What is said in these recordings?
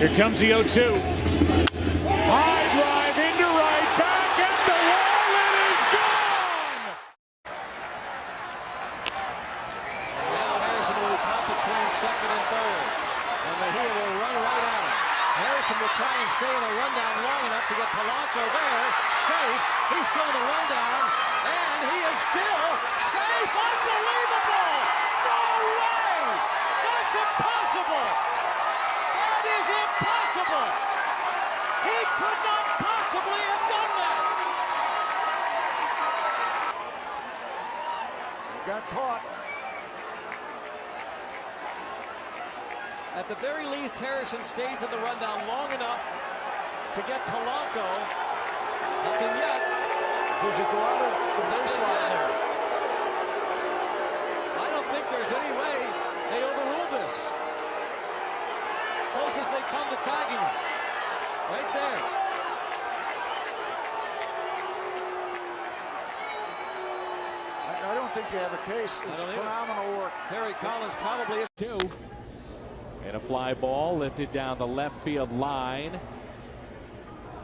Here comes the 0-2. High drive into right, back at the wall, it is gone! And now Harrison will pop between second and third. And Mejia will run right at him. Harrison will try and stay in a rundown long enough to get Polanco there. Safe. He's still in the rundown. And he is still safe. Unbelievable! No way! That's impossible! That is impossible! He could not possibly have done that! He got caught. At the very least, Harrison stays in the rundown long enough to get Polanco. Nothing yet. Does it go out of the baseline there? I don't think there's any way they overrule this. Closest they come to tagging him. Right there. I don't think they have a case. It's phenomenal work. Terry Collins probably is too. And a fly ball lifted down the left field line.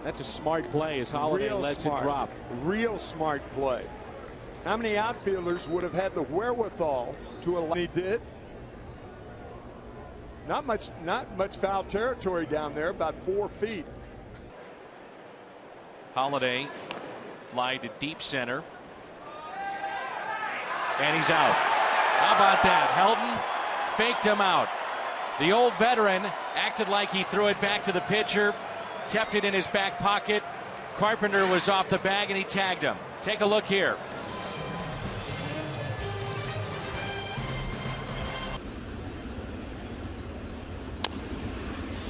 That's a smart play as Holiday lets it drop. Real smart play. How many outfielders would have had the wherewithal to allow? He did. Not much foul territory down there, about 4 feet. Holiday fly to deep center. And he's out. How about that? Helton faked him out. The old veteran acted like he threw it back to the pitcher, kept it in his back pocket. Carpenter was off the bag and he tagged him. Take a look here.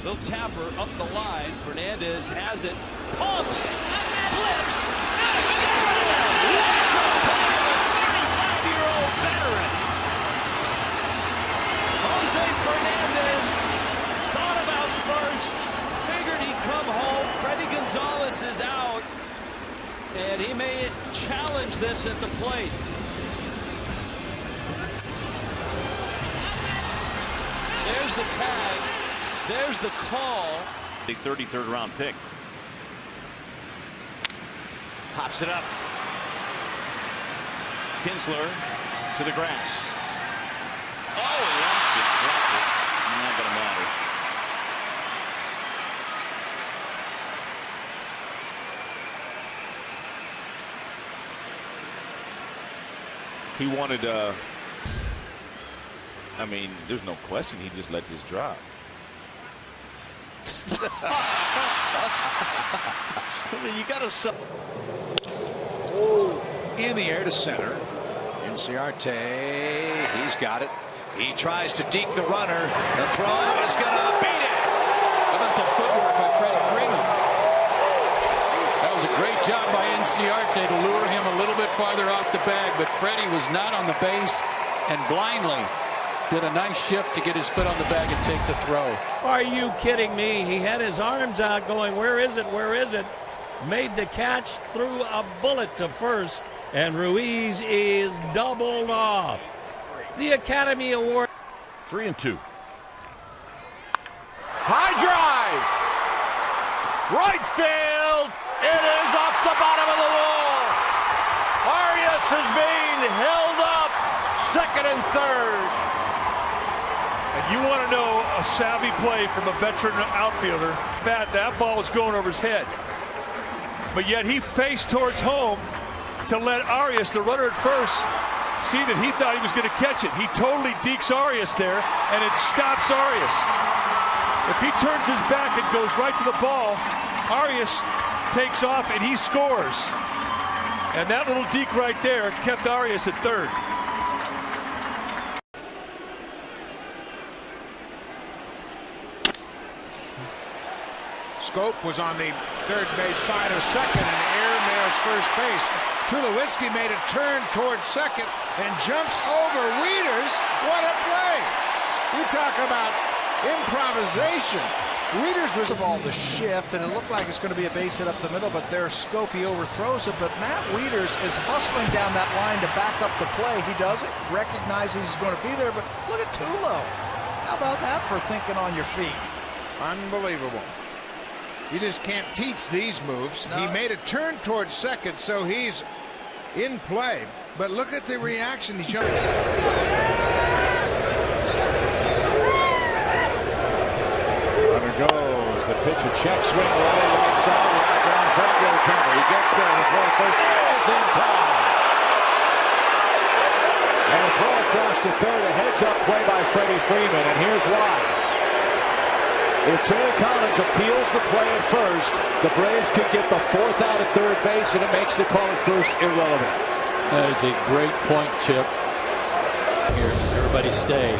Little tapper up the line. Fernandez has it. Pumps. Flips. What's a play of a 35-year-old veteran. Jose Fernandez thought about first. Figured he'd come home. Freddie Gonzalez is out. And he may challenge this at the plate. There's the tag. There's the call. The 33rd round pick. Pops it up. Kinsler to the grass. Oh, he lost it. Dropped it. Not going to matter. He wanted, I mean, there's no question he just let this drop. I mean, you got to. In the air to center. Inciarte, he's got it. He tries to deke the runner. The throw is going to beat it. How about the footwork by Freddie Freeman? That was a great job by Inciarte to lure him a little bit farther off the bag, but Freddie was not on the base and blindly did a nice shift to get his foot on the bag and take the throw. Are you kidding me? He had his arms out going, where is it? Where is it? Made the catch, threw a bullet to first, and Ruiz is doubled off. The Academy Award. 3-2. High drive. Right field. It is off the bottom of the wall. Arias is being held up. Second and third. And you want to know a savvy play from a veteran outfielder. That ball was going over his head. But yet he faced towards home to let Arias, the runner at first, see that he thought he was going to catch it. He totally dekes Arias there, and it stops Arias. If he turns his back and goes right to the ball, Arias takes off and he scores. And that little deke right there kept Arias at third. Scope was on the third base side of second and airmails first base. Tulowitzki made a turn towards second and jumps over Wieters. What a play! You talk about improvisation. Wieters was of all the shift, and it looked like it's going to be a base hit up the middle, but there Scopey overthrows it. But Matt Wieters is hustling down that line to back up the play. He does it, recognizes he's going to be there, but look at Tulo. How about that for thinking on your feet? Unbelievable. You just can't teach these moves. No. He made a turn towards second, so he's in play. But look at the reaction. He jumped. Runner goes. The pitch, a check swing right side. Right down front will cover. He gets there. The throw first is in time. And a throw across to third. A heads-up play by Freddie Freeman. And here's why. If Terry Collins appeals the play at first, the Braves could get the fourth out at third base, and it makes the call at first irrelevant. That is a great point, Chip. Here, everybody stay.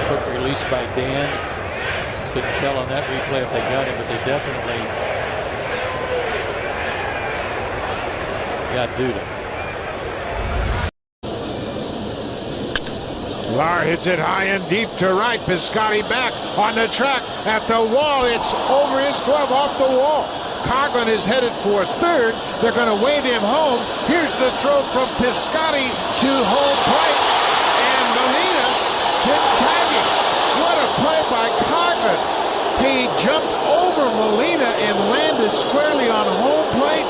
Quick release by Dan. Couldn't tell on that replay if they got him, but they definitely got Duda. Lar hits it high and deep to right. Piscotty back on the track at the wall. It's over his glove, off the wall. Coghlan is headed for third. They're going to wave him home. Here's the throw from Piscotty to home plate. And Molina didn't tag him. What a play by Coghlan. He jumped over Molina and landed squarely on home plate.